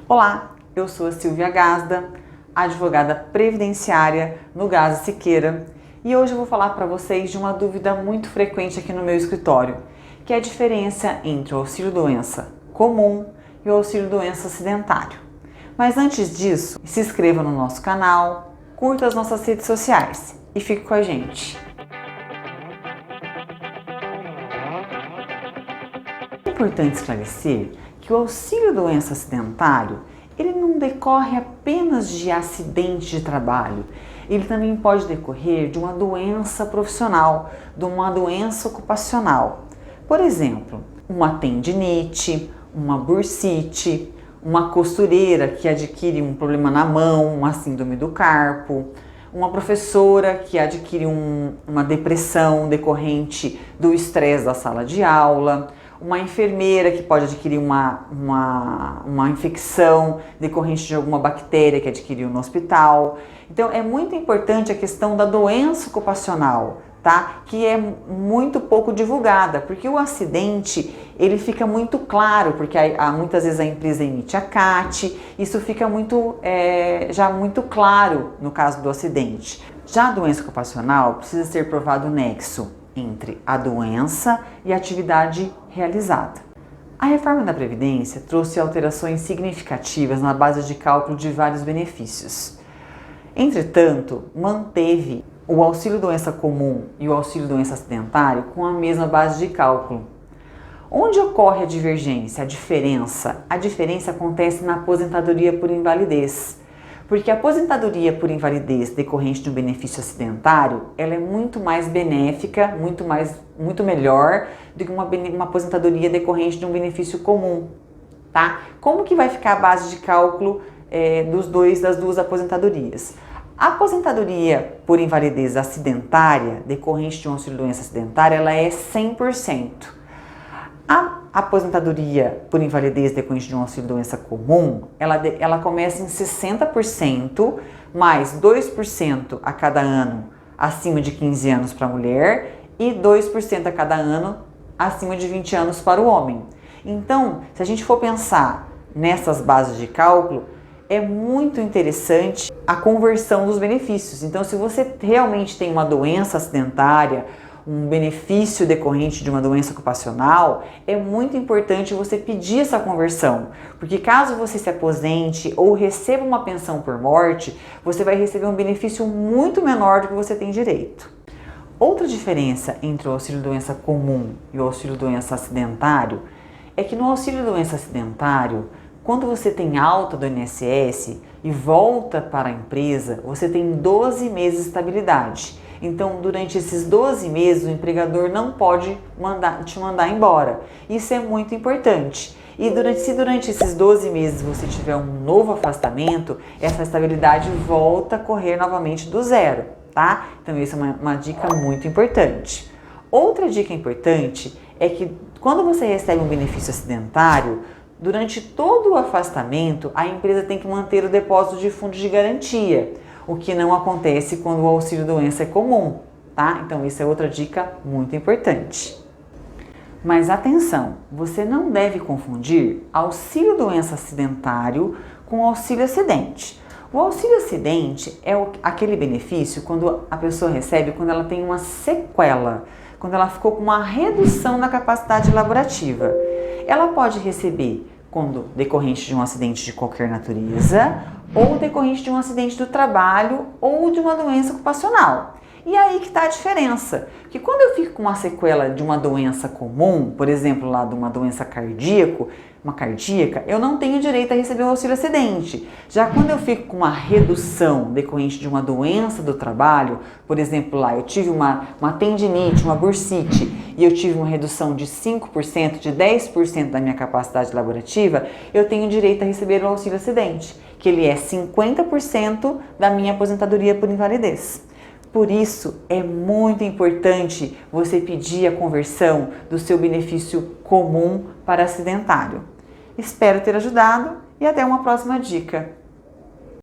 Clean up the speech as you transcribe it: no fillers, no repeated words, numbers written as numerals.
Olá, eu sou a Silvia Gazda, advogada previdenciária no Gazda Siqueira, e hoje eu vou falar para vocês de uma dúvida muito frequente aqui no meu escritório, que é a diferença entre o auxílio-doença comum e o auxílio-doença acidentário. Mas antes disso, se inscreva no nosso canal, curta as nossas redes sociais e fique com a gente. É importante esclarecer que o auxílio-doença acidentário ele não decorre apenas de acidente de trabalho, ele também pode decorrer de uma doença profissional, de uma doença ocupacional. Por exemplo, uma tendinite, uma bursite, uma costureira que adquire um problema na mão, uma síndrome do carpo, uma professora que adquire uma depressão decorrente do estresse da sala de aula, uma enfermeira que pode adquirir uma infecção decorrente de alguma bactéria que adquiriu no hospital. Então é muito importante a questão da doença ocupacional, tá? Que é muito pouco divulgada, porque o acidente ele fica muito claro, porque muitas vezes a empresa emite a CAT, isso fica já muito claro no caso do acidente. Já a doença ocupacional precisa ser provado o nexo entre a doença e a atividade realizada. A reforma da Previdência trouxe alterações significativas na base de cálculo de vários benefícios. Entretanto, manteve o auxílio-doença comum e o auxílio-doença acidentário com a mesma base de cálculo. Onde ocorre a divergência, a diferença? A diferença acontece na aposentadoria por invalidez. Porque a aposentadoria por invalidez decorrente de um benefício acidentário, ela é muito mais benéfica, muito melhor do que uma aposentadoria decorrente de um benefício comum, tá? Como que vai ficar a base de cálculo das duas aposentadorias? A aposentadoria por invalidez acidentária, decorrente de um auxílio-doença acidentária, ela é 100%. A aposentadoria por invalidez decorrente de um auxílio-doença comum, ela começa em 60%, mais 2% a cada ano acima de 15 anos para a mulher e 2% a cada ano acima de 20 anos para o homem. Então, se a gente for pensar nessas bases de cálculo, é muito interessante a conversão dos benefícios. Então, se você realmente tem uma doença acidentária, um benefício decorrente de uma doença ocupacional, é muito importante você pedir essa conversão, porque caso você se aposente ou receba uma pensão por morte, você vai receber um benefício muito menor do que você tem direito. Outra diferença entre o auxílio-doença comum e o auxílio-doença acidentário é que no auxílio-doença acidentário, quando você tem alta do INSS e volta para a empresa, você tem 12 meses de estabilidade. Então, durante esses 12 meses, o empregador não pode te mandar embora. Isso é muito importante. E se durante esses 12 meses você tiver um novo afastamento, essa estabilidade volta a correr novamente do zero, tá? Então, isso é uma dica muito importante. Outra dica importante é que quando você recebe um benefício acidentário, durante todo o afastamento, a empresa tem que manter o depósito de fundo de garantia, o que não acontece quando o auxílio-doença é comum, tá? Então, isso é outra dica muito importante. Mas atenção, você não deve confundir auxílio-doença acidentário com auxílio-acidente. O auxílio-acidente é aquele benefício quando a pessoa recebe quando ela tem uma sequela, quando ela ficou com uma redução na capacidade laborativa. Ela pode receber quando decorrente de um acidente de qualquer natureza, ou decorrente de um acidente do trabalho ou de uma doença ocupacional. E aí que está a diferença, que quando eu fico com uma sequela de uma doença comum, por exemplo, lá de uma doença cardíaca, eu não tenho direito a receber o auxílio-acidente. Já quando eu fico com uma redução decorrente de uma doença do trabalho, por exemplo, lá eu tive uma tendinite, uma bursite, e eu tive uma redução de 5%, de 10% da minha capacidade laborativa, eu tenho direito a receber o auxílio-acidente, que ele é 50% da minha aposentadoria por invalidez. Por isso, é muito importante você pedir a conversão do seu benefício comum para acidentário. Espero ter ajudado e até uma próxima dica.